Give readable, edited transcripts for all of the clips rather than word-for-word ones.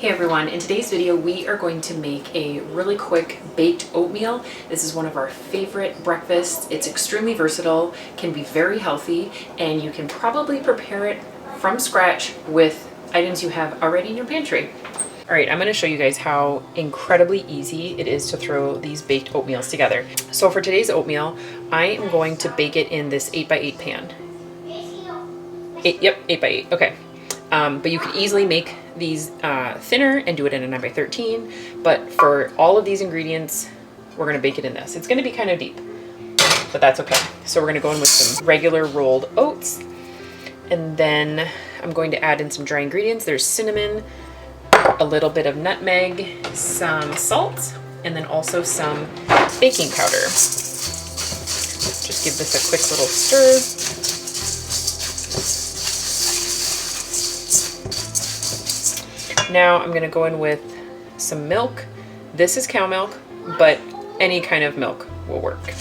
Hey everyone, in today's video we are going to make a really quick baked oatmeal. This is one of our favorite breakfasts. It's extremely versatile, can be very healthy, and you can probably prepare it from scratch with items you have already in your pantry. All right, I'm going to show you guys how incredibly easy it is to throw these baked oatmeals together. So for today's oatmeal, I am going to bake it in this 8x8 pan. 8x8, okay. But you could easily make these thinner and do it in a 9x13. But for all of these ingredients, we're going to bake it in this. It's going to be kind of deep, but that's okay. So we're going to go in with some regular rolled oats. And then I'm going to add in some dry ingredients. There's cinnamon, a little bit of nutmeg, some salt, and then also some baking powder. Just give this a quick little stir. Now I'm going to go in with some milk. This is cow milk, but any kind of milk will work.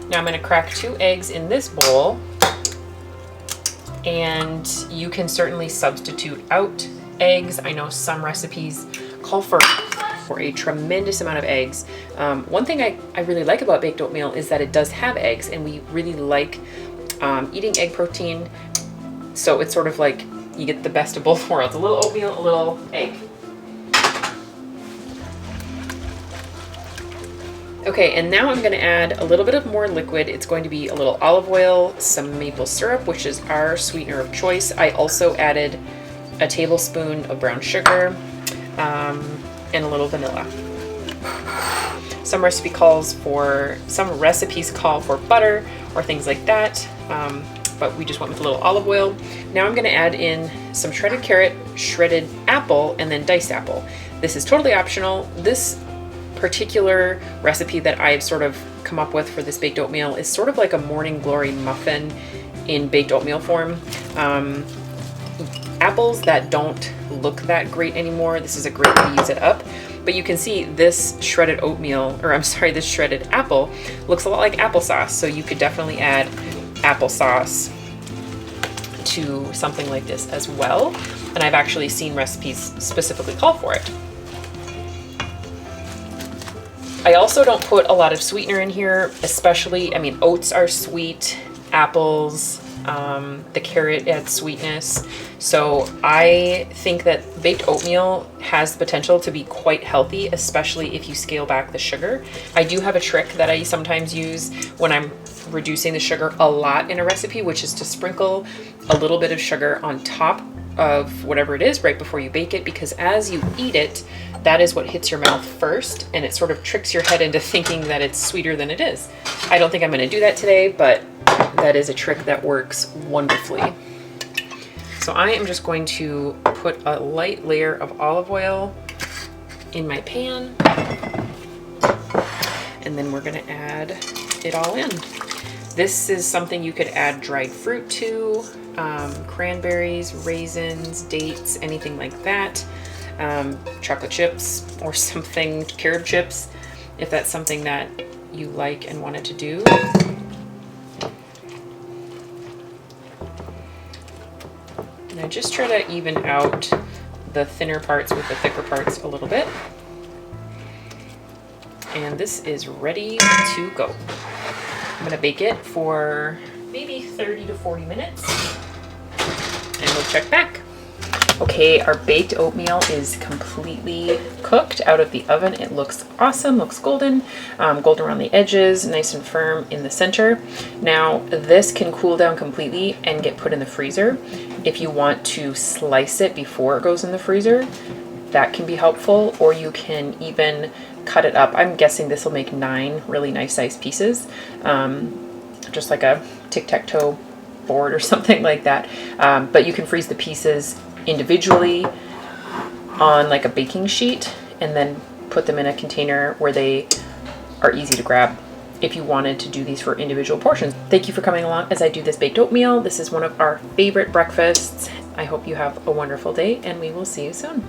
Now I'm going to crack 2 eggs in this bowl, and you can certainly substitute out eggs. I know some recipes call for a tremendous amount of eggs. One thing I really like about baked oatmeal is that it does have eggs, and we really like eating egg protein. So it's sort of like you get the best of both worlds. A little oatmeal, a little egg. Okay, and now I'm going to add a little bit of more liquid. It's going to be a little olive oil, some maple syrup, which is our sweetener of choice. I also added a tablespoon of brown sugar and a little vanilla. Some recipes call for butter or things like that. But we just went with a little olive oil. Now I'm gonna add in some shredded carrot, shredded apple, and then diced apple. This is totally optional. This particular recipe that I've sort of come up with for this baked oatmeal is sort of like a morning glory muffin in baked oatmeal form. Apples that don't look that great anymore, this is a great way to use it up. But you can see this shredded this shredded apple looks a lot like applesauce, so you could definitely add applesauce to something like this as well. And I've actually seen recipes specifically call for it. I also don't put a lot of sweetener in here, especially, oats are sweet, apples, the carrot adds sweetness. So I think that baked oatmeal has the potential to be quite healthy, especially if you scale back the sugar. I do have a trick that I sometimes use when I'm reducing the sugar a lot in a recipe, which is to sprinkle a little bit of sugar on top of whatever it is right before you bake it, because as you eat it, that is what hits your mouth first, and it sort of tricks your head into thinking that it's sweeter than it is. I don't think I'm going to do that today, but that is a trick that works wonderfully. So I am just going to put a light layer of olive oil in my pan, and then we're going to add it all in. This is something you could add dried fruit to, cranberries, raisins, dates, anything like that. Chocolate chips or something, carob chips, if that's something that you like and wanted to do. And I just try to even out the thinner parts with the thicker parts a little bit. And this is ready to go. I'm going to bake it for maybe 30 to 40 minutes, and we'll check back. Okay, our baked oatmeal is completely cooked out of the oven. It looks awesome, looks golden, golden around the edges, nice and firm in the center. Now, this can cool down completely and get put in the freezer. If you want to slice it before it goes in the freezer, that can be helpful, or you can even cut it up. I'm guessing this will make 9 really nice sized pieces, just like a tic-tac-toe board or something like that. But you can freeze the pieces individually on like a baking sheet and then put them in a container where they are easy to grab if you wanted to do these for individual portions. Thank you for coming along as I do this baked oatmeal. This is one of our favorite breakfasts. I hope you have a wonderful day, and we will see you soon.